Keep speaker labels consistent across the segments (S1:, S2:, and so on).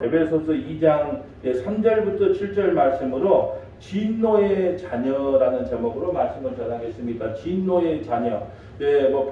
S1: 에베소서 2장 3절부터 7절 말씀으로 진노의 자녀라는 제목으로 말씀을 전하겠습니다. 진노의 자녀.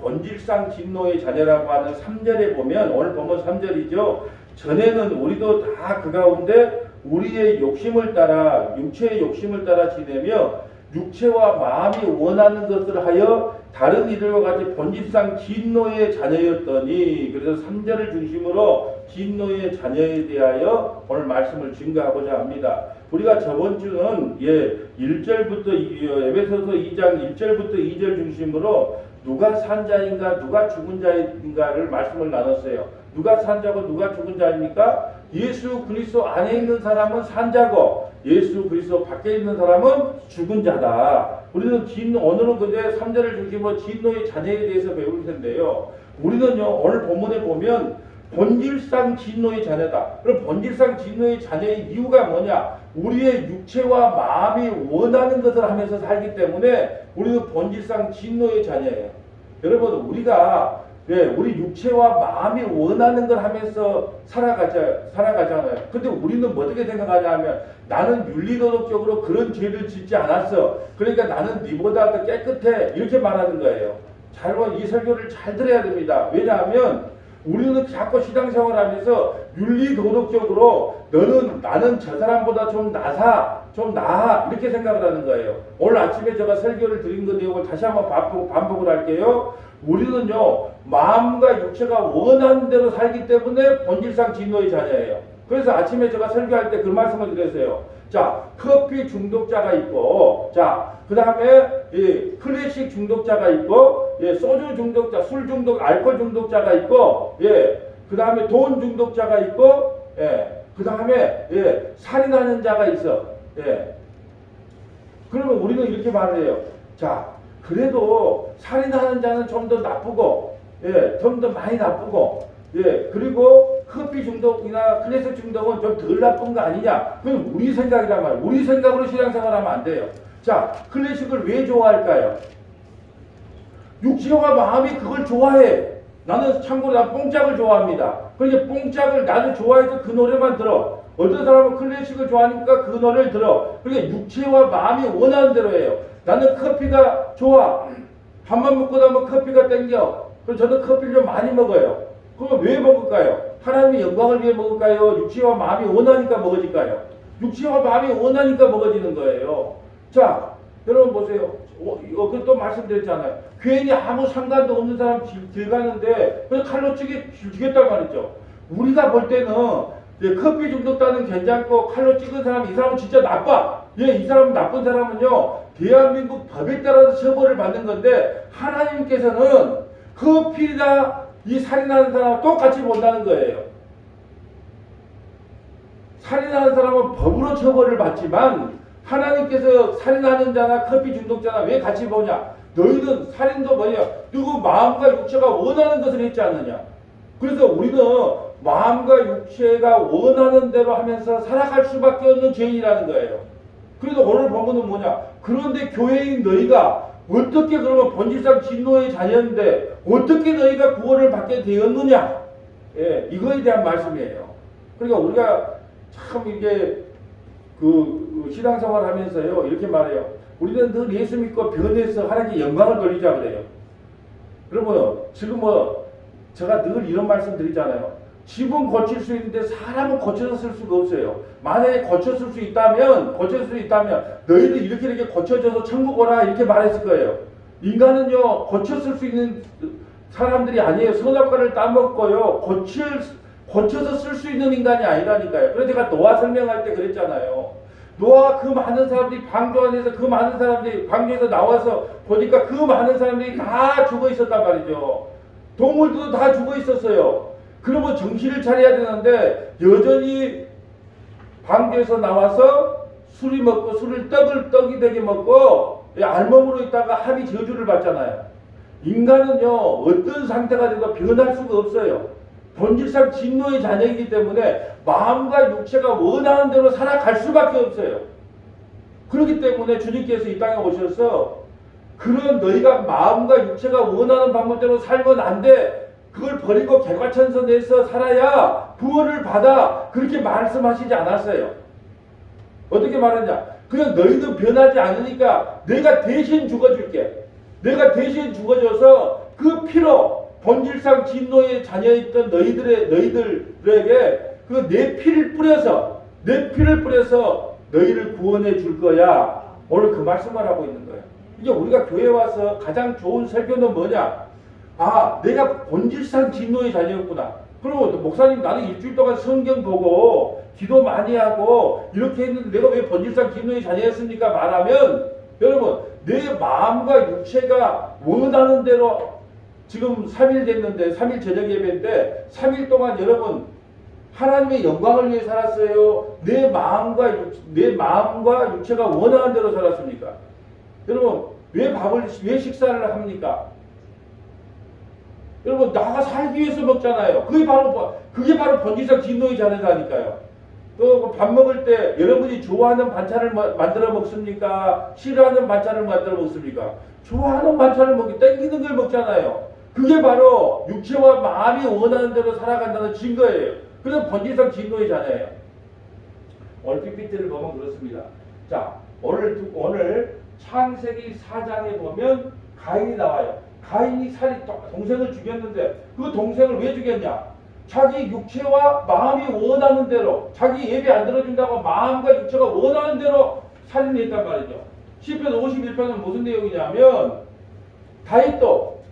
S1: 본질상 진노의 자녀라고 하는 3절에 보면, 오늘 보면 3절이죠. 전에는 우리도 다 그 가운데 우리의 욕심을 따라, 육체의 욕심을 따라 지내며 육체와 마음이 원하는 것을 하여 다른 이들과 같이 본질상 진노의 자녀였더니, 그래서 3절을 중심으로 진노의 자녀에 대하여 오늘 말씀을 증거하고자 합니다. 우리가 저번 주는 1절부터 에베소서 2장 1절부터 2절 중심으로 누가 산 자인가 누가 죽은 자인가를 말씀을 나눴어요. 누가 산 자고 누가 죽은 자입니까? 예수 그리스도 안에 있는 사람은 산 자고 예수 그리스도 밖에 있는 사람은 죽은 자다. 우리는 오늘은 근데 3절을 중심으로 진노의 자녀에 대해서 배울 텐데요. 우리는요, 오늘 본문에 보면 본질상 진노의 자녀다. 그럼 본질상 진노의 자녀의 이유가 뭐냐? 우리의 육체와 마음이 원하는 것을 하면서 살기 때문에 우리는 본질상 진노의 자녀예요. 여러분, 우리가 우리 육체와 마음이 원하는 걸 하면서 살아가잖아요. 근데 우리는 어떻게 생각하냐 하면, 나는 윤리도덕적으로 그런 죄를 짓지 않았어. 그러니까 나는 네보다 더 깨끗해. 이렇게 말하는 거예요. 이 설교를 잘 들어야 됩니다. 왜냐하면 우리는 자꾸 신앙생활 하면서 윤리도덕적으로 나는 저 사람보다 좀 나아 이렇게 생각을 하는 거예요. 오늘 아침에 제가 설교를 드린 것 내용을 다시 한번 반복을 할게요. 우리는요, 마음과 육체가 원하는 대로 살기 때문에 본질상 진노의 자녀예요. 그래서 아침에 제가 설교할 때 그 말씀을 드렸어요. 자, 커피 중독자가 있고, 그 다음에 클래식 중독자가 있고, 소주 중독자, 술 중독, 알코올 중독자가 있고, 그 다음에 돈 중독자가 있고, 그 다음에 살인하는 자가 있어. 그러면 우리는 이렇게 말을 해요. 자, 그래도 살인하는 자는 좀 더 나쁘고, 좀 더 많이 나쁘고, 그리고 커피 중독이나 클래식 중독은 좀 덜 나쁜 거 아니냐? 그건 우리 생각이란 말이에요. 우리 생각으로 신앙생활하면 안 돼요. 자, 클래식을 왜 좋아할까요? 육체와 마음이 그걸 좋아해. 나는 참고로 뽕짝을 좋아합니다. 그러니까 뽕짝을 나도 좋아해서 그 노래만 들어. 어떤 사람은 클래식을 좋아하니까 그 노래를 들어. 그러니까 육체와 마음이 원하는 대로 해요. 나는 커피가 좋아. 밥만 먹고 나면 커피가 땡겨. 그럼 저는 커피를 좀 많이 먹어요. 그럼 왜 먹을까요? 하나님의 영광을 위해 먹을까요? 육체와 마음이 원하니까 먹어질까요? 육체와 마음이 원하니까 먹어지는 거예요. 자, 여러분 보세요. 또 말씀드렸잖아요. 괜히 아무 상관도 없는 사람 길 가는데 그냥 칼로 죽였단 말이죠. 우리가 볼 때는 커피 중독자는 괜찮고 칼로 찍은 사람, 이 사람은 진짜 나빠. 이 사람은 나쁜 사람은요, 대한민국 법에 따라서 처벌을 받는 건데, 하나님께서는 커피나 이 살인하는 사람은 똑같이 본다는 거예요. 살인하는 사람은 법으로 처벌을 받지만 하나님께서 살인하는 자나 커피 중독자나 왜 같이 보냐? 너희는 살인도 뭐냐? 누구 마음과 육체가 원하는 것을 했지 않느냐? 그래서 우리는 마음과 육체가 원하는 대로 하면서 살아갈 수밖에 없는 죄인이라는 거예요. 그래서 오늘 본문은 뭐냐? 그런데 교회인 너희가 어떻게 그러면 본질상 진노의 자녀인데 어떻게 너희가 구원을 받게 되었느냐? 이거에 대한 말씀이에요. 그러니까 우리가 참 이게 신앙생활 하면서요, 이렇게 말해요. 우리는 늘 예수 믿고 변해서 하나님께 영광을 돌리자 그래요. 여러분, 지금 제가 늘 이런 말씀 드리잖아요. 집은 고칠 수 있는데 사람은 고쳐서 쓸 수가 없어요. 만약에 고쳤을 수 있다면 너희들 이렇게 고쳐져서 천국 오라 이렇게 말했을 거예요. 인간은요, 고쳤을 수 있는 사람들이 아니에요. 선악과를 따먹고요, 고쳐서 쓸 수 있는 인간이 아니라니까요. 그래서 제가 노아 설명할 때 그랬잖아요. 노아가 그 많은 사람들이 방주 안에서 그 많은 사람들이 방주에서 나와서 보니까 그 많은 사람들이 다 죽어 있었단 말이죠. 동물들도 다 죽어 있었어요. 그러면 정신을 차려야 되는데 여전히 방주에서 나와서 술을 떡이 되게 먹고 알몸으로 있다가 합이 저주를 받잖아요. 인간은요, 어떤 상태가 돼도 변할 수가 없어요. 본질상 진노의 자녀이기 때문에 마음과 육체가 원하는 대로 살아갈 수밖에 없어요. 그렇기 때문에 주님께서 이 땅에 오셔서 그런 너희가 마음과 육체가 원하는 방법대로 살면 안 돼. 그걸 버리고 개과천선해서 살아야 구원을 받아. 그렇게 말씀하시지 않았어요. 어떻게 말했냐? 그냥 너희는 변하지 않으니까 내가 대신 죽어줄게. 내가 대신 죽어줘서 그 피로 본질상 진노의 자녀였던 너희들에게 그 내 피를 뿌려서 너희를 구원해 줄 거야. 오늘 그 말씀을 하고 있는 거예요. 이제 우리가 교회 와서 가장 좋은 설교는 뭐냐? 아, 내가 본질상 진노의 자녀였구나. 그리고 목사님 나는 일주일 동안 성경 보고 기도 많이 하고 이렇게 했는데 내가 왜 본질상 진노의 자녀였습니까? 말하면 여러분 내 마음과 육체가 원하는 대로 지금 3일 됐는데 3일 저녁 예배인데 3일 동안 여러분 하나님의 영광을 위해 살았어요? 내 마음과 육체가 원하는 대로 살았습니까? 여러분 왜 식사를 합니까? 여러분 나가 살기 위해서 먹잖아요. 그게 바로 본질상 진노의 자녀라니까요. 또 밥 먹을 때 여러분이 좋아하는 반찬을 만들어 먹습니까? 싫어하는 반찬을 만들어 먹습니까? 좋아하는 반찬을 땡기는 걸 먹잖아요. 그게 바로 육체와 마음이 원하는 대로 살아간다는 증거예요. 그래서 본질상 진노의 자녀예요. 오늘 PPT를 보면 그렇습니다. 자, 오늘 창세기 4장에 보면 가인이 나와요. 가인이 동생을 죽였는데 그 동생을 왜 죽였냐? 자기 육체와 마음이 원하는 대로, 자기 예배 안 들어준다고 마음과 육체가 원하는 대로 살인을 했단 말이죠. 시편 51편은 무슨 내용이냐면 다윗도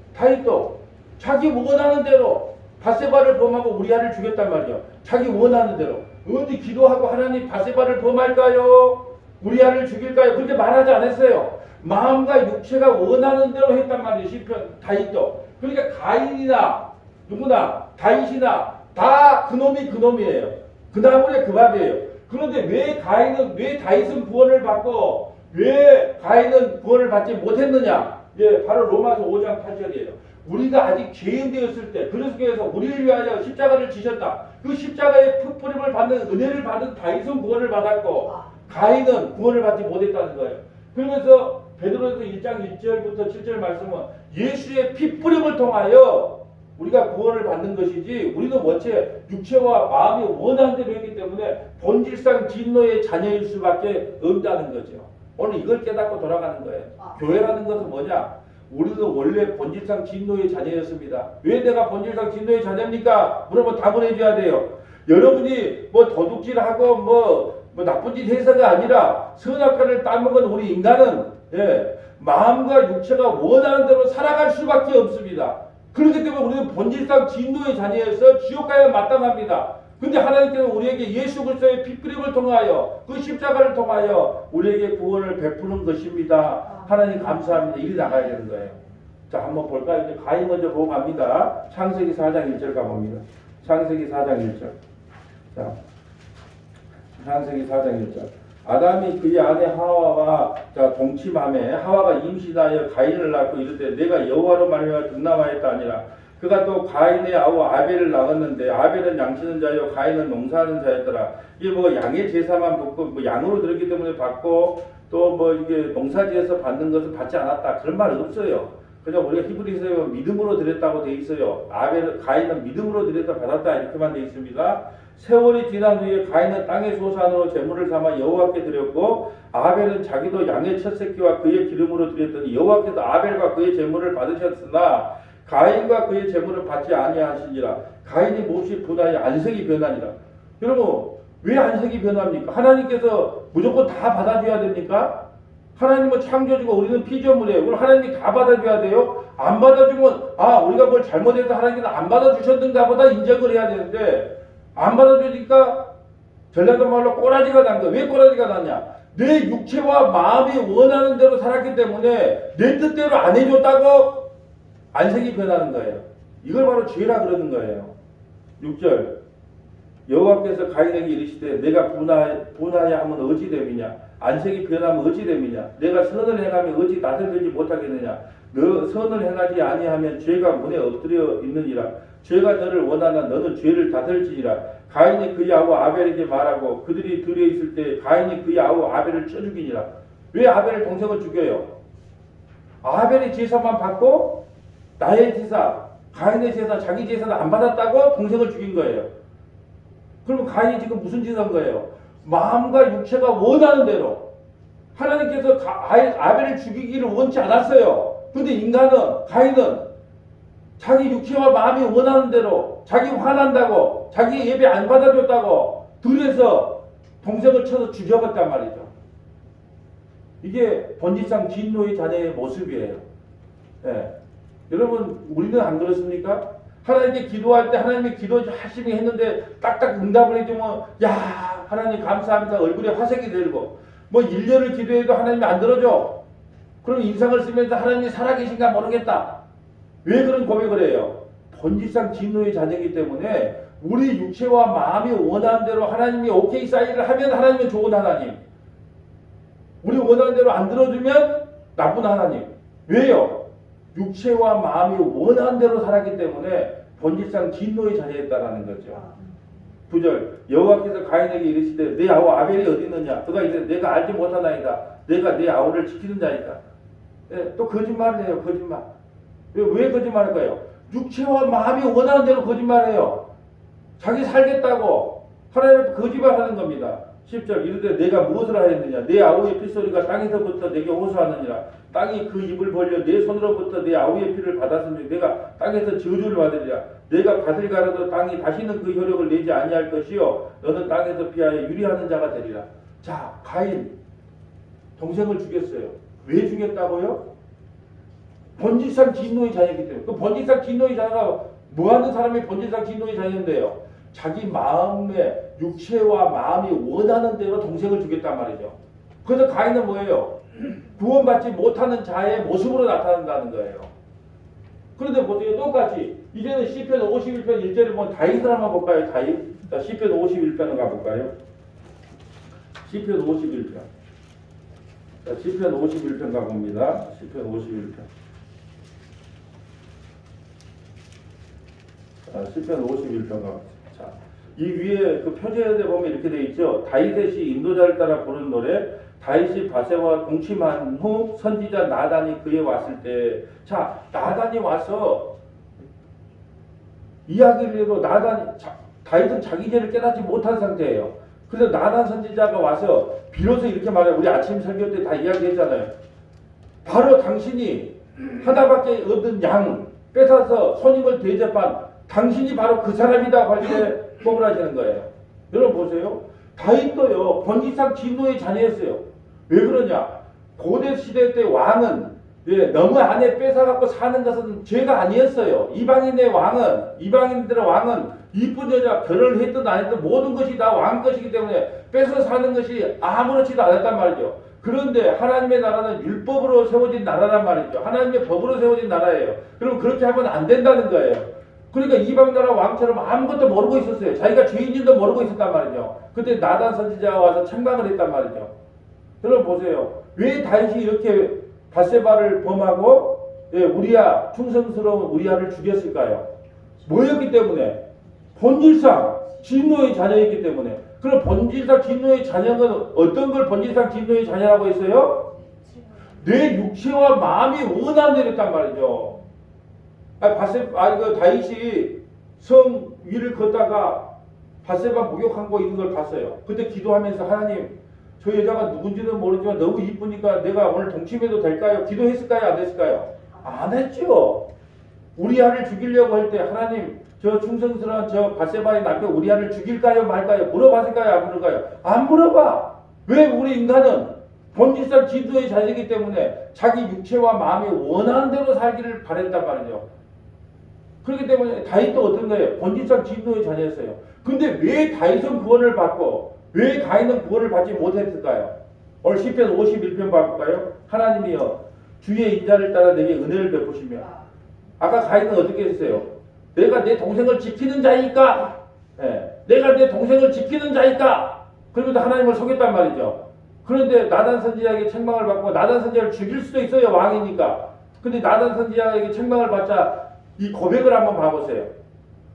S1: 자기 원하는 대로 바세바를 범하고 우리아를 죽였단 말이죠. 자기 원하는 대로. 어디 기도하고 하나님 바세바를 범할까요? 우리아를 죽일까요? 그렇게 말하지 않았어요. 마음과 육체가 원하는 대로 했단 말이에요. 시편 다윗도. 그러니까 가인이나 누구나 다윗이나 다 그놈이에요. 그 나물에 그 밥이에요. 그런데 왜 다윗은 구원을 받고 왜 가인은 구원을 받지 못했느냐? 예, 바로 로마서 5장 8절이에요. 우리가 아직 죄인 되었을 때 그리스도께서 우리를 위하여 십자가를 지셨다. 그 십자가의 풋뿌림을 받는 은혜를 받은 다윗은 구원을 받았고 가인은 구원을 받지 못했다는 거예요. 그러면서 베드로서 1장 1절부터 7절 말씀은 예수의 핏뿌림을 통하여 우리가 구원을 받는 것이지 우리는 원체 육체와 마음이 원하는 대로 했기 때문에 본질상 진노의 자녀일 수밖에 없다는 거죠. 오늘 이걸 깨닫고 돌아가는 거예요. 교회라는 것은 뭐냐? 우리는 원래 본질상 진노의 자녀였습니다. 왜 내가 본질상 진노의 자녀입니까? 물어보면 답을 해줘야 돼요. 여러분이 뭐 도둑질하고 뭐 나쁜 짓 해서가 아니라 선악과를 따먹은 우리 인간은 마음과 육체가 원하는 대로 살아갈 수밖에 없습니다. 그렇기 때문에 우리는 본질상 진노의 자녀여서 지옥 가야 마땅합니다. 근데 하나님께서 우리에게 예수 그리스도의 핏뿌림을 통하여 그 십자가를 통하여 우리에게 구원을 베푸는 것입니다. 하나님 감사합니다. 이리 나가야 되는 거예요. 자, 한번 볼까요? 이제 가인 먼저 보고 갑니다. 창세기 4장 1절 가봅니다. 창세기 4장 1절. 자, 창세기 4장 1절. 아담이 그의 아내 하와와 동침하매 하와가 임신하여 가인을 낳고 이르되 내가 여호와로 말미암아 등남하였다 아니라 그가 또 가인의 아우 아벨을 낳았는데 아벨은 양치는 자요 가인은 농사하는 자였더라. 이게 뭐 양의 제사만 받고 뭐 양으로 들었기 때문에 받고 또 뭐 이게 농사지에서 받는 것을 받지 않았다 그런 말은 없어요. 그냥 우리가 히브리서에 믿음으로 드렸다고 돼 있어요. 가인은 믿음으로 드렸다 받았다 이렇게만 돼 있습니다. 세월이 지난 후에 가인은 땅의 소산으로 제물을 삼아 여호와께 드렸고 아벨은 자기도 양의 첫 새끼와 그의 기름으로 드렸더니 여호와께서 아벨과 그의 제물을 받으셨으나 가인과 그의 제물을 받지 아니하시니라. 가인이 몹시 분하여 안색이 변하니라. 여러분 왜 안색이 변합니까? 하나님께서 무조건 다 받아줘야 됩니까? 하나님은 창조주고 우리는 피조물이에요. 그럼 하나님이 다 받아줘야 돼요? 안 받아주면 우리가 뭘 잘못해서 하나님께서 안 받아주셨는가 보다 인정을 해야 되는데 안 받아주니까 전라도 말로 꼬라지가 난 거야. 왜 꼬라지가 났냐? 내 육체와 마음이 원하는 대로 살았기 때문에 내 뜻대로 안 해줬다고 안색이 변하는 거예요. 이걸 바로 죄라 그러는 거예요. 6절 여호와께서 가인에게 이르시되 내가 분하여 하면 어찌 됨이냐? 안색이 변하면 어찌 됨이냐? 내가 선을 행하면 어찌 낯을 들지 못하겠느냐? 너 선을 행하지 아니하면 죄가 문에 엎드려 있느니라. 죄가 너를 원하나 너는 죄를 다스릴지니라. 가인이 그의 아우 아벨에게 말하고 그들이 들에 있을 때 가인이 그의 아우 아벨을 쳐 죽이니라. 왜 아벨을 동생을 죽여요? 아벨의 제사만 받고 나의 제사 가인의 제사, 자기 제사는 안 받았다고 동생을 죽인 거예요. 그러면 가인이 지금 무슨 짓을 한 거예요? 마음과 육체가 원하는 대로. 하나님께서 아벨을 죽이기를 원치 않았어요. 근데 인간은, 가인은 자기 육체와 마음이 원하는 대로, 자기 화난다고, 자기 예배 안 받아줬다고 들에서 동생을 쳐서 죽여봤단 말이죠. 이게 본질상 진노의 자녀의 모습이에요. 예. 여러분, 우리는 안 그렇습니까? 하나님께 기도할 때 하나님의 기도 열심히 했는데 딱딱 응답을 해주면, 야, 하나님 감사합니다. 얼굴에 화색이 들고, 뭐 1년을 기도해도 하나님이 안 들어줘. 그럼 인상을 쓰면서 하나님이 살아계신가 모르겠다. 왜 그런 고백을 해요? 본질상 진노의 자녀이기 때문에 우리 육체와 마음이 원하는 대로 하나님이 오케이 사인을 하면 하나님은 좋은 하나님, 우리 원하는 대로 안 들어주면 나쁜 하나님. 왜요? 육체와 마음이 원하는 대로 살았기 때문에 본질상 진노의 자녀였다라는 거죠. 9절 여호와께서 가인에게 이르시되 내 아우 아벨이 어디 있느냐? 그가 이르되 내가 알지 못하나이다. 내가 내 아우를 지키는 자이다. 예, 또 거짓말을 해요. 거짓말. 왜 거짓말할까요? 육체와 마음이 원하는 대로 거짓말해요. 자기 살겠다고 하나님 거짓말하는 겁니다. 10절 이르되 내가 무엇을 하였느냐? 내 아우의 피소리가 땅에서부터 내게 호소하느니라. 땅이 그 입을 벌려 내 손으로부터 내 아우의 피를 받았으니 내가 땅에서 저주를 받으리라. 내가 받을 가라도 땅이 다시는 그 효력을 내지 아니할 것이요 너는 땅에서 피하여 유리하는 자가 되리라. 자, 가인 동생을 죽였어요. 왜 죽였다고요? 본질상 진노의 자녀이기 때문에. 그 본질상 진노의 자녀가 뭐하는 사람이 본질상 진노의 자녀인데요? 자기 마음의 육체와 마음이 원하는 대로 동생을 죽였단 말이죠. 그래서 가인은 뭐예요? 구원받지 못하는 자의 모습으로 나타난다는 거예요. 그런데 보세요. 똑같이 이제는 시편 51편 1절을 보면 다윗을 한번 볼까요? 다윗. 자, 시편 51편을 가볼까요? 시편 51편. 자, 시편 51편 가봅니다. 시편 51편. 자, 시편 51편 가봅니다. 자, 이 위에 그 표제에 보면 이렇게 돼 있죠. 다윗의 시 인도자를 따라 부른 노래. 다윗이 바세바와 동침한 후 선지자 나단이 그에 왔을 때, 자, 나단이 와서 이야기를 해도 다윗은 자기 죄를 깨닫지 못한 상태예요. 그래서 나단 선지자가 와서 비로소 이렇게 말해요. 우리 아침 설교 때 다 이야기했잖아요. 바로 당신이 하나밖에 없는 양 뺏어서 손님을 대접한 당신이 바로 그 사람이다 할 때 뽕을 하시는 거예요. 여러분 보세요. 다윗도요 본질상 진노의 자녀였어요. 왜 그러냐? 고대 시대 때 왕은 너무 아내 뺏어갖고 사는 것은 죄가 아니었어요. 이방인들의 왕은 이쁜 여자 결혼을 했든 안 했든 모든 것이 다 왕 것이기 때문에 뺏어 사는 것이 아무렇지도 않았단 말이죠. 그런데 하나님의 나라는 율법으로 세워진 나라란 말이죠. 하나님의 법으로 세워진 나라예요. 그럼 그렇게 하면 안 된다는 거예요. 그러니까 이방 나라 왕처럼 아무것도 모르고 있었어요. 자기가 죄인인지도 모르고 있었단 말이죠. 그때 나단 선지자가 와서 책망을 했단 말이죠. 여러분 보세요. 왜 다윗이 이렇게 바세바를 범하고 우리야 충성스러운 우리야를 죽였을까요? 뭐였기 때문에? 본질상 진노의 자녀였기 때문에. 그럼 본질상 진노의 자녀는 어떤 걸 본질상 진노의 자녀라고 했어요? 내 육체와 마음이 원하는 대로 했단 말이죠. 다윗이 성 위를 걷다가 바세바 목욕한 거 있는 걸 봤어요. 그때 기도하면서 하나님, 저 여자가 누군지는 모르지만 너무 이쁘니까 내가 오늘 동침해도 될까요? 기도했을까요? 안 했을까요? 안 했죠. 우리아를 죽이려고 할 때 하나님, 저 충성스러운 저 바세바의 남편 우리아를 죽일까요? 말까요? 물어봤을까요? 안 물어봐요? 안 물어봐. 왜? 우리 인간은 본질상 진노의 자녀이기 때문에 자기 육체와 마음이 원하는 대로 살기를 바랬단 말이죠. 그렇기 때문에 다윗도 어떤 거예요? 본질상 진노의 자녀였어요. 근데 왜 다윗은 구원을 받고 왜 가인은 구원을 받지 못했을까요? 오늘 시편 51편 봐볼까요? 하나님이여 주의 인자를 따라 내게 은혜를 베푸시며. 아까 가인은 어떻게 했어요? 내가 내 동생을 지키는 자니까, 내가 내 동생을 지키는 자니까 그러면서 하나님을 속였단 말이죠. 그런데 나단 선지자에게 책망을 받고 나단 선지자를 죽일 수도 있어요. 왕이니까. 근데 나단 선지자에게 책망을 받자 이 고백을 한번 봐보세요.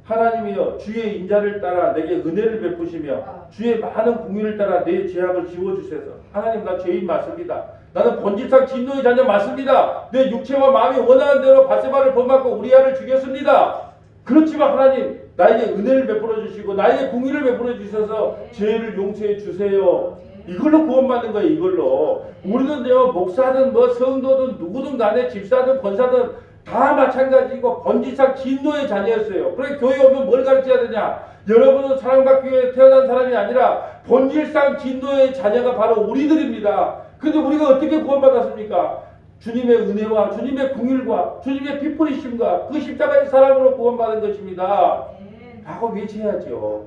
S1: 하나님이여 주의 인자를 따라 내게 은혜를 베푸시며 주의 많은 공의를 따라 내 죄악을 지워주셔서. 하나님, 나 죄인 맞습니다. 나는 본질상 진노의 자녀 맞습니다. 내 육체와 마음이 원하는 대로 바세바를 본받고 우리아를 죽였습니다. 그렇지만 하나님 나에게 은혜를 베풀어 주시고 나에게 공의를 베풀어 주셔서 죄를 용서해 주세요. 이걸로 구원받는 거예요. 이걸로. 우리는요 목사든 뭐 성도든 누구든 간에 집사든 권사든 다 마찬가지고 본질상 진노의 자녀였어요. 그래 교회 오면 뭘 가르쳐야 되냐? 여러분은 사랑받기 위해 태어난 사람이 아니라 본질상 진노의 자녀가 바로 우리들입니다. 근데 우리가 어떻게 구원받았습니까? 주님의 은혜와 주님의 긍휼과 주님의 피뿌리심과 그 십자가의 사랑으로 구원받은 것입니다. 라고 외쳐야죠.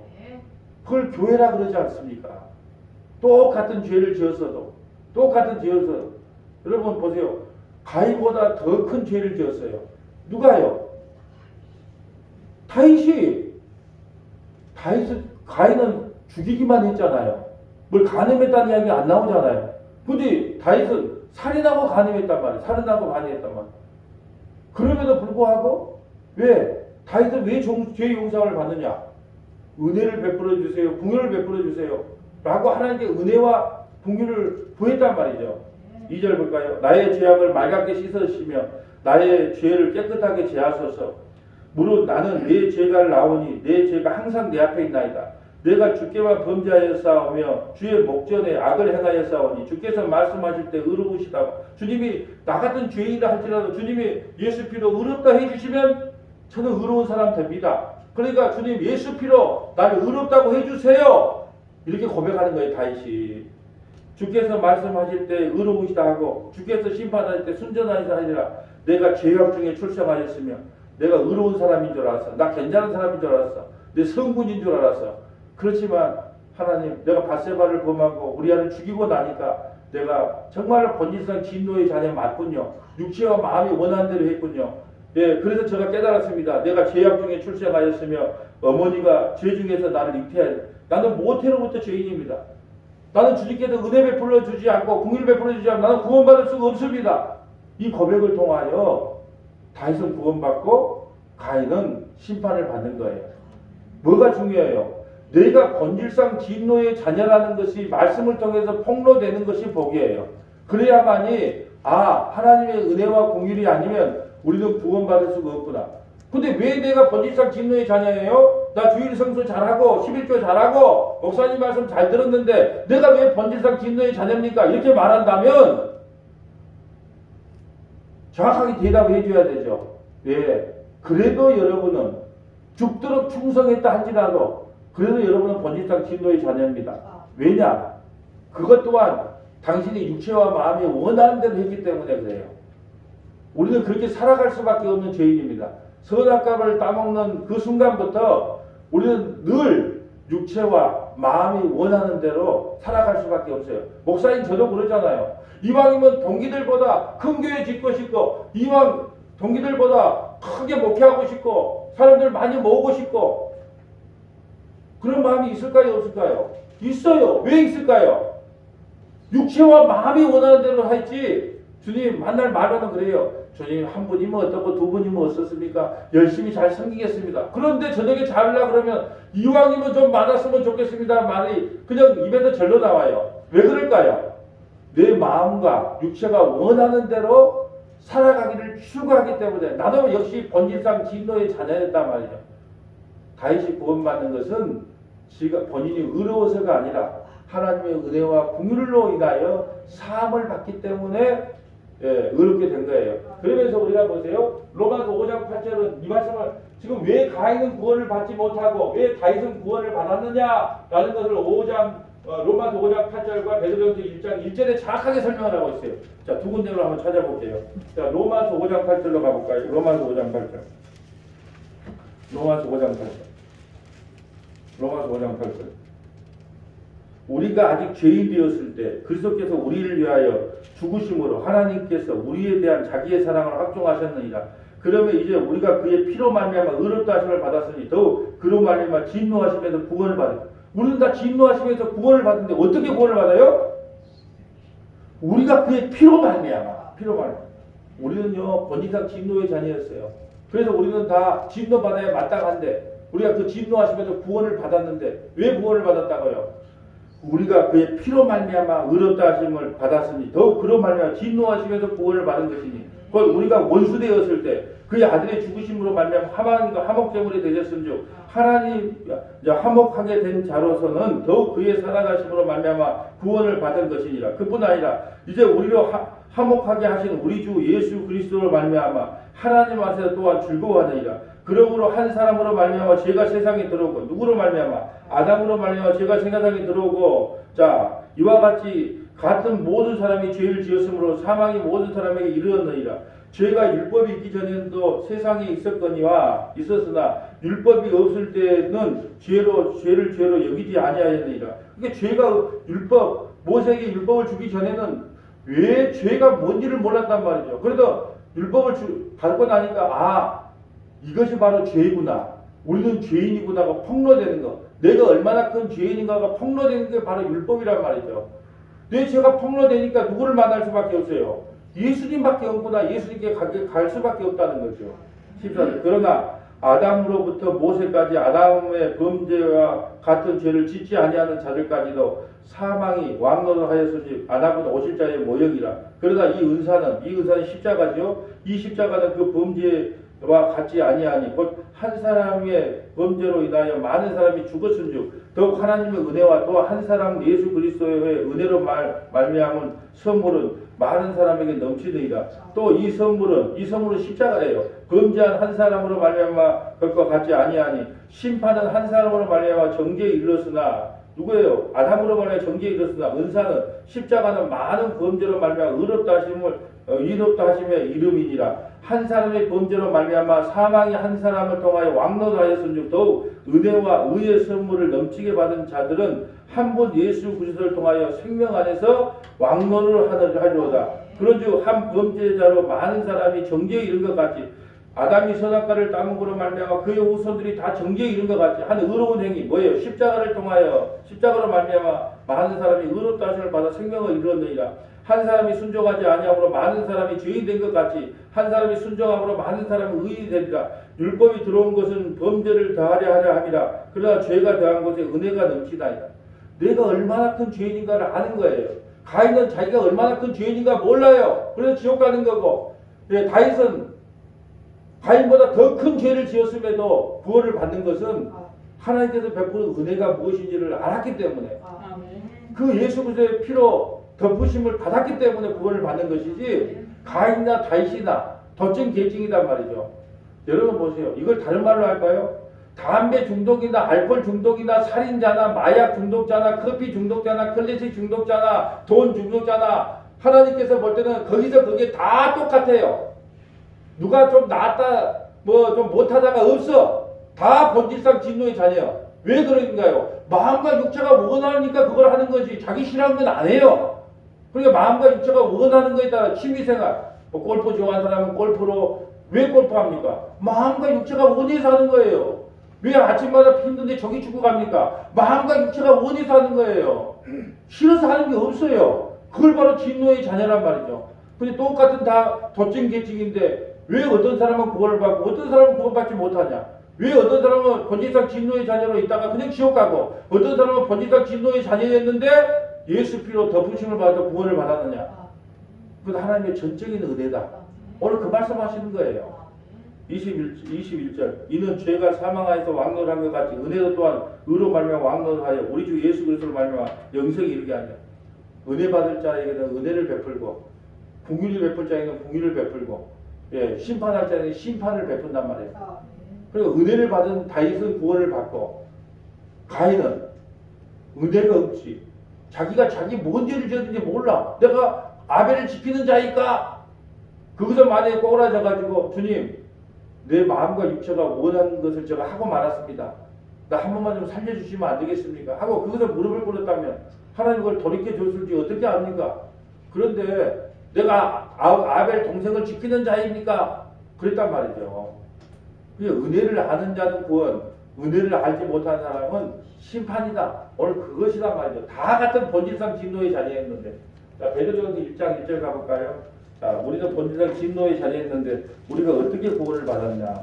S1: 그걸 교회라 그러지 않습니까? 똑같은 죄를 지었어도 여러분 보세요. 가인보다 더 큰 죄를 지었어요. 누가요? 가인은 죽이기만 했잖아요. 뭘 간음했다는 이야기 안 나오잖아요. 근데 다윗은 살인하고 간음했단 말이에요. 살인하고 간음했단 말이에요. 그럼에도 불구하고 다윗은 왜 죄 용서를 받느냐? 은혜를 베풀어 주세요. 긍휼을 베풀어 주세요. 라고 하나님께 은혜와 긍휼을 구했단 말이죠. 2절 볼까요? 나의 죄악을 맑게 씻으시며 나의 죄를 깨끗하게 제하소서. 무릇 나는 내 죄가 나오니 내 죄가 항상 내 앞에 있나이다. 내가 주께만 범죄하였사오며 주의 목전에 악을 행하였사오니 주께서 말씀하실 때 의로우시다고. 주님이 나 같은 죄인이라 할지라도 주님이 예수 피로 의롭다 해주시면 저는 의로운 사람 됩니다. 그러니까 주님 예수 피로 나를 의롭다고 해주세요. 이렇게 고백하는 거예요. 다윗이. 주께서 말씀하실 때 의로우시다 하고 주께서 심판하실 때 순전하시다 하니라. 내가 죄악 중에 출생하였으며 내가 의로운 사람인 줄 알았어. 나 괜찮은 사람인 줄 알았어. 내 성군인 줄 알았어. 그렇지만 하나님 내가 바세바를 범하고 우리아를 죽이고 나니까 내가 정말 본질상 진노의 자녀 맞군요. 육체와 마음이 원하는 대로 했군요. 그래서 제가 깨달았습니다. 내가 죄악 중에 출생하였으며 어머니가 죄 중에서 나를 잉태하였다. 나는 모태로부터 죄인입니다. 나는 주님께서 은혜 베풀어 주지 않고 긍휼 베풀어 주지 않고 나는 구원받을 수가 없습니다. 이 고백을 통하여 다윗은 구원받고 가인은 심판을 받는 거예요. 뭐가 중요해요? 내가 본질상 진노의 자녀라는 것이 말씀을 통해서 폭로되는 것이 복이에요. 그래야만이 하나님의 은혜와 긍휼이 아니면 우리는 구원받을 수가 없구나. 근데 왜 내가 본질상 진노의 자녀예요? 나 주일 성수 잘하고 11조 잘하고 목사님 말씀 잘 들었는데 내가 왜 본질상 진노의 자녀입니까? 이렇게 말한다면 정확하게 대답해 줘야 되죠. 그래도 여러분은 죽도록 충성했다 할지라도 그래도 여러분은 본질상 진노의 자녀입니다. 왜냐? 그것 또한 당신이 육체와 마음이 원하는 대로 했기 때문에 그래요. 우리는 그렇게 살아갈 수밖에 없는 죄인입니다. 선악과를 따먹는 그 순간부터 우리는 늘 육체와 마음이 원하는 대로 살아갈 수밖에 없어요. 목사님 저도 그러잖아요. 이왕이면 동기들보다 큰 교회 짓고 싶고 이왕 동기들보다 크게 목회하고 싶고 사람들 많이 모으고 싶고 그런 마음이 있을까요? 없을까요? 있어요. 왜 있을까요? 육체와 마음이 원하는 대로 했지. 주님 만날 말로는 그래요. 주님 한 분이면 어떻고 두 분이면 어떻습니까? 열심히 잘 섬기겠습니다. 그런데 저녁에 자려고 그러면 이왕이면 좀 많았으면 좋겠습니다. 말이 그냥 입에서 절로 나와요. 왜 그럴까요? 내 마음과 육체가 원하는 대로 살아가기를 추구하기 때문에 나도 역시 본질상 진노의 자녀였단 말이죠. 다윗이 구원받는 것은 본인이 의로워서가 아니라 하나님의 은혜와 긍휼로 인하여 사함을 받기 때문에 의롭게 된 거예요. 그러면서 우리가 보세요. 로마서 5장 8절은 이 말씀을 지금 왜 가인은 구원을 받지 못하고 왜 다윗은 구원을 받았느냐라는 것을 로마서 5장 8절과 베드로전서 1장 1절에 정확하게 설명을 하고 있어요. 자, 두 군데로 한번 찾아볼게요. 자, 로마서 5장 8절로 가볼까요? 로마서 5장 8절. 로마서 5장 8절. 우리가 아직 죄인 되었을 때 그리스도께서 우리를 위하여 죽으심으로 하나님께서 우리에 대한 자기의 사랑을 확증하셨느니라. 그러면 이제 우리가 그의 피로 말미암아 의롭다 하심을 받았으니 더욱 그로 말미암아 진노하심에서 구원을 받았다. 우리는 다 진노하심에서 구원을 받는데 어떻게 구원을 받아요? 우리가 그의 피로 말미암아. 우리는요 본질상 진노의 자녀였어요. 그래서 우리는 다 진노받아야 마땅한데 우리가 그 진노하심에서 구원을 받았는데 왜 구원을 받았다고요? 우리가 그의 피로 말미암아 의롭다 하심을 받았으니 더욱 그로 말미암아 진노하심에서 구원을 받은 것이니 곧 우리가 원수되었을 때 그의 아들의 죽으심으로 말미암아 하나님과 화목제물이 되셨은즉 하나님 화목하게 된 자로서는 더욱 그의 살아가심으로 말미암아 구원을 받은 것이니라. 그뿐 아니라 이제 우리로 화목하게 하신 우리 주 예수 그리스도로 말미암아 하나님 앞에서 또한 즐거워하느니라. 그러므로 한 사람으로 말미암아 죄가 세상에 들어오고 누구로 말미암아 아담으로 말미암아 죄가 세상에 들어오고 자 이와 같이 같은 모든 사람이 죄를 지었으므로 사망이 모든 사람에게 이르렀느니라. 죄가 율법이 있기 전에도 세상에 있었거니와 있었으나 율법이 없을 때는 죄를 죄로 여기지 아니하였느니라. 그러니까 죄가 모세에게 율법을 주기 전에는 왜 죄가 뭔지를 몰랐단 말이죠. 그래도 율법을 받고 나니까 이것이 바로 죄구나. 우리는 죄인이구나가 폭로되는 거. 내가 얼마나 큰 죄인인가가 폭로되는 게 바로 율법이란 말이죠. 내 죄가 폭로되니까 누구를 만날 수밖에 없어요. 예수님밖에 없구나. 예수님께 갈 수밖에 없다는 거죠. 14절. 그러나 아담으로부터 모세까지 아담의 범죄와 같은 죄를 짓지 아니하는 자들까지도 사망이 왕노하였으니 아담은 오실 자의 모형이라. 그러나 이 은사는 십자가죠. 이 십자가는 그 범죄와 같지 아니하니 곧 한 사람의 범죄로 인하여 많은 사람이 죽었은즉 더욱 하나님의 은혜와 또 한 사람 예수 그리스도의 은혜로 말미암은 선물은 많은 사람에게 넘치느니라. 또 이 선물은 십자가예요. 범죄한 한 사람으로 말미암아 것과 같지 아니하니 심판은 한 사람으로 말미암아 정죄에 이르렀으나 누구예요? 아담으로 말미암아 정죄에 이르렀으나 은사는 십자가는 많은 범죄로 말미암아 의롭다 하심의 이름이니라. 한 사람의 범죄로 말미암아 사망이 한 사람을 통하여 왕노하였은즉 더욱 은혜와 의의 선물을 넘치게 받은 자들은 한 분 예수 그리스도를 통하여 생명 안에서 왕노를 하려다. 그런즉 한 범죄자로 많은 사람이 정죄에 이른 것 같이 아담이 선악과를 따먹은 거로 말미암아 그의 후손들이 다 정죄에 이른 것 같이 한 의로운 행위 뭐예요? 십자가로 말미암아 많은 사람이 의롭다 하심을 받아 생명을 이루었느니라. 한 사람이 순종하지 아니함으로 많은 사람이 죄인 된 것 같이 한 사람이 순종함으로 많은 사람이 의인이 되리라. 율법이 들어온 것은 범죄를 더하려 하려 함이라. 그러나 죄가 더한 것에 은혜가 넘치나이다. 내가 얼마나 큰 죄인인가를 아는 거예요. 가인은 자기가 얼마나 큰 죄인인가 몰라요. 그래서 지옥 가는 거고 다윗은 가인보다 더 큰 죄를 지었음에도 구원을 받는 것은 하나님께서 베푸는 은혜가 무엇인지를 알았기 때문에 그 예수 그리스도의 피로 덮으심을 받았기 때문에 구원을 받는 것이지 가인이나 다윗이나 덧진 계층이단 말이죠. 여러분 보세요. 이걸 다른 말로 할까요? 담배 중독이나 알코올 중독이나 살인자나 마약 중독자나 커피 중독자나 클래식 중독자나 돈 중독자나 하나님께서 볼 때는 거기서 그게 다 똑같아요. 누가 좀 낫다 좀 못하다가 없어. 다 본질상 진노의 자녀야. 왜 그런가요? 마음과 육체가 원하니까 그걸 하는 거지 자기 싫어하는 건 안 해요. 그러니까 마음과 육체가 원하는 거에 따라 취미생활 골프 좋아하는 사람은 골프로 왜 골프합니까? 마음과 육체가 원해서 하는 거예요. 왜 아침마다 힘든데 저기 축구 갑니까? 마음과 육체가 원해서 하는 거예요. 싫어서 하는 게 없어요. 그걸 바로 진노의 자녀란 말이죠. 근데 똑같은 다 덧진 계층인데 왜 어떤 사람은 구원을 받고 어떤 사람은 구원받지 못하냐? 왜 어떤 사람은 본질상 진노의 자녀로 있다가 그냥 지옥 가고 어떤 사람은 본질상 진노의 자녀였는데 예수 피로 덮으심을 받아 구원을 받았느냐? 그건 하나님의 전적인 은혜다. 오늘 그 말씀하시는 거예요. 21절 이는 죄가 사망하여서 왕노한 것 같이 은혜도 또한 의로 말미암아 왕노하여 우리 주 예수 그리스도로 말미암아 영생에 이르게 하냐. 은혜 받을 자에게는 은혜를 베풀고 공의를 베풀 자에게는 공의를 베풀고 심판할 자에게는 심판을 베푼단 말이에요. 그리고 은혜를 받은 다윗은 구원을 받고 가인은 은혜가 없지. 자기가 자기 뭔 죄를 지었는지 몰라. 내가 아벨을 지키는 자니까 거기서 만약에 꼬라져가지고 주님 내 마음과 육체가 원하는 것을 제가 하고 말았습니다. 나 한 번만 좀 살려주시면 안 되겠습니까? 하고 거기서 무릎을 꿇었다면 하나님 그걸 돌이켜줬을지 어떻게 압니까? 그런데 내가 아벨 동생을 지키는 자입니까? 그랬단 말이죠. 은혜를 아는 자는 구원, 은혜를 알지 못한 사람은 심판이다. 오늘 그것이란 말이죠. 다 같은 본질상 진노의 자녀였는데. 자, 베드로전서 1장 1절 가볼까요? 자, 우리는 본질상 진노의 자녀였는데 우리가 어떻게 구원을 받았냐?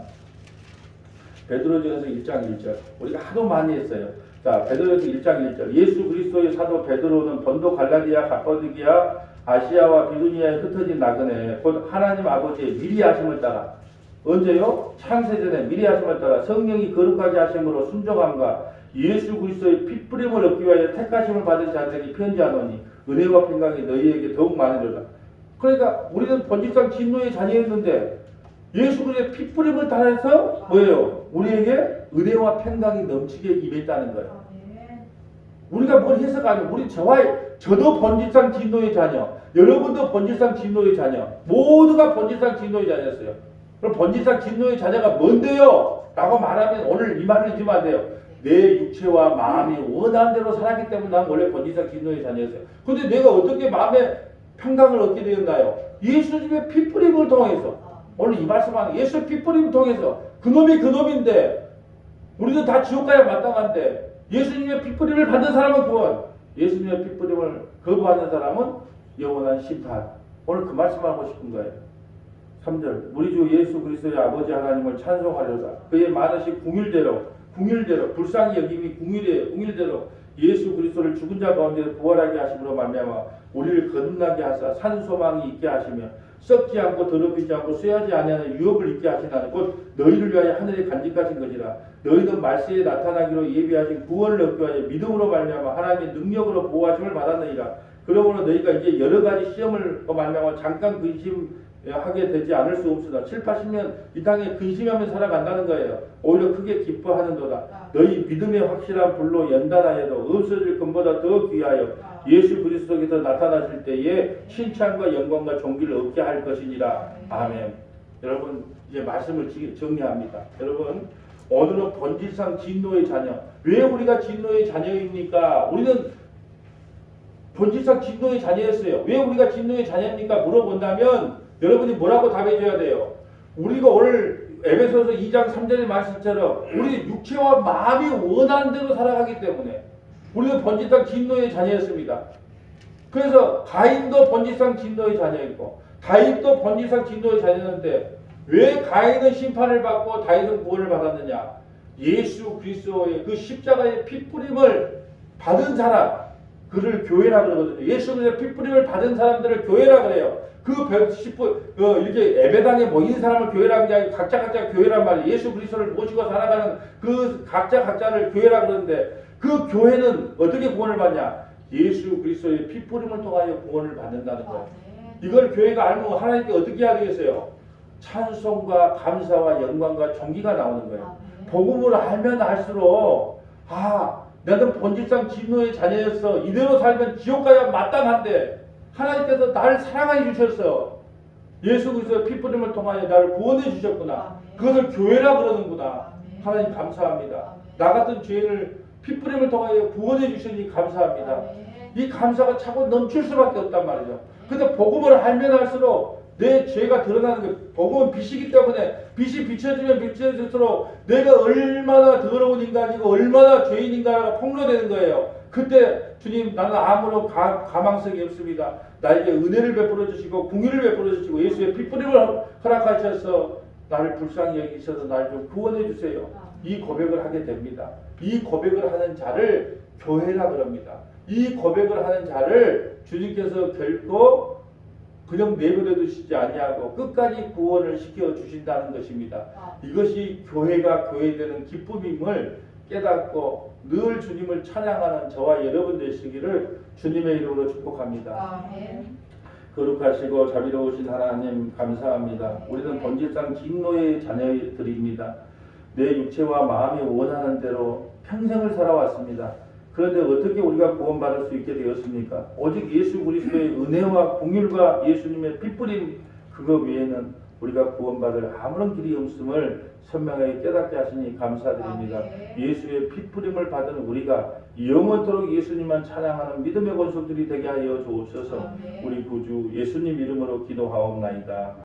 S1: 베드로전서 1장 1절. 우리가 하도 많이 했어요. 자, 베드로에서 1장 1절. 예수 그리스도의 사도 베드로는 본도 갈라디아 갑바도기아 아시아와 비두니아에 흩어진 나그네 곧 하나님 아버지의 미리 하심을 따라 언제요? 창세전에 미리 하심을 따라 성령이 거룩하게 하심으로 순종함과 예수 그리스도의 핏부림을 얻기 위하여 택하심을 받은 자들에게 편지하노니 은혜와 평강이 너희에게 더욱 많으리라. 그러니까 우리는 본질상 진노의 자녀였는데 예수 그리스도의 핏부림을 따라서 뭐예요? 우리에게 은혜와 평강이 넘치게 임했다는 거예요. 우리가 뭘 해석 안 해요. 저도 본질상 진노의 자녀, 여러분도 본질상 진노의 자녀, 모두가 본질상 진노의 자녀였어요. 그럼 본질상 진노의 자녀가 뭔데요? 라고 말하면 오늘 이 말을 잊으면 안 돼요. 내 육체와 마음이 원하는 대로 살았기 때문에 난 원래 본질상 진노의 자녀였어요. 근데 내가 어떻게 마음에 평강을 얻게 되었나요? 예수님의 핏부림을 통해서. 오늘 이 말씀하는 예수의 핏부림을 통해서. 그놈이 그놈인데 우리도 다 지옥 가야 마땅한데 예수님의 핏부림을 받는 사람은 구원, 예수님의 핏부림을 거부하는 사람은 영원한 심판. 오늘 그 말씀하고 싶은 거예요. 3절. 우리 주 예수 그리스도의 아버지 하나님을 찬송하려다. 그의 많으신 궁일대로 불쌍히 여김이 궁일이에요. 궁일대로 예수 그리스도를 죽은 자 가운데 부활하게 하심으로 말미암아 우리를 거듭나게 하사 산 소망이 있게 하시며 썩지 않고 더럽히지 않고 쇠하지 아니하는 유업을 있게 하시나니 곧 너희를 위하여 하늘에 간직하신 것이라. 너희는 말세에 나타나기로 예비하신 구원을 얻기 위하여 믿음으로 말미암아 하나님의 능력으로 보호하심을 받았느니라. 그러므로 너희가 이제 여러 가지 시험을 말미암아 잠깐 근심하게 되지 않을 수 없으나 7, 80년 이 땅에 근심하며 살아간다는 거예요. 오히려 크게 기뻐하는도다. 너희 믿음의 확실한 불로 연단하여도 없어질 것보다 더 귀하여 예수 그리스도께서 나타나실 때에 칭찬과 영광과 존귀를 얻게 할 것이니라. 아멘. 여러분 이제 말씀을 정리합니다. 여러분 오늘은 본질상 진노의 자녀. 왜 우리가 진노의 자녀입니까? 우리는 본질상 진노의 자녀였어요. 왜 우리가 진노의 자녀입니까? 물어본다면 여러분이 뭐라고 답해줘야 돼요? 우리가 오늘 에베소서 2장 3절의 말씀처럼 우리 육체와 마음이 원하는 대로 살아가기 때문에 우리는 본질상 진노의 자녀였습니다. 그래서 가인도 본질상 진노의 자녀였고 다윗도 본질상 진노의 자녀였는데 왜 가인은 심판을 받고 다윗은 구원을 받았느냐? 예수 그리스도의 그 십자가의 핏부림을 받은 사람, 그를 교회라 그러거든요. 예수 그리스도의 핏부림을 받은 사람들을 교회라 그래요. 이렇게 예배당에 모인 사람을 교회라는 게 아니고 각자 교회란 말이에요. 예수 그리스도를 모시고 살아가는 그 각자를 교회라 그러는데 그 교회는 어떻게 구원을 받냐? 예수 그리스도의 핏부림을 통하여 구원을 받는다는 거예요. 이걸 교회가 알면 하나님께 어떻게 해야 되겠어요? 찬송과 감사와 영광과 존귀가 나오는 거예요. 복음을 알면 알수록 나는 본질상 진노의 자녀였어. 이대로 살면 지옥 가야 마땅한데 하나님께서 나를 사랑해 주셨어. 예수 그리스도의 핏부림을 통하여 나를 구원해 주셨구나. 그것을 교회라 그러는구나. 하나님 감사합니다. 나 같은 죄인을 핏부림을 통하여 구원해 주시니 감사합니다. 이 감사가 차고 넘칠 수밖에 없단 말이죠. 근데 복음을 알면 알수록 내 죄가 드러나는 거예요. 복음은 빛이기 때문에 빛이 비춰지면 비춰질수록 내가 얼마나 더러운 인간이고 얼마나 죄인인가가 폭로되는 거예요. 그때 주님 나는 아무런 가망성이 없습니다. 나에게 은혜를 베풀어 주시고 궁유를 베풀어 주시고 예수의 핏부림을 허락하셔서 나를 불쌍히 여기셔서 나를 좀 구원해 주세요. 이 고백을 하게 됩니다. 이 고백을 하는 자를 교회라 그럽니다. 이 고백을 하는 자를 주님께서 결코 그냥 내버려 두시지 아니하고 끝까지 구원을 시켜 주신다는 것입니다. 이것이 교회가 교회되는 기쁨임을 깨닫고 늘 주님을 찬양하는 저와 여러분 되시기를 주님의 이름으로 축복합니다. 아멘. 거룩하시고 자비로우신 하나님 감사합니다. 우리는 본질상 진노의 자녀들입니다. 내 육체와 마음이 원하는 대로 평생을 살아왔습니다. 그런데 어떻게 우리가 구원받을 수 있게 되었습니까? 오직 예수 그리스도의 은혜와 공율과 예수님의 핏부림 그거 외에는 우리가 구원받을 아무런 길이 없음을 선명하게 깨닫게 하시니 감사드립니다. 예수의 핏부림을 받은 우리가 영원토록 예수님만 찬양하는 믿음의 권속들이 되게 하여 주옵소서. 우리 구주 예수님 이름으로 기도하옵나이다.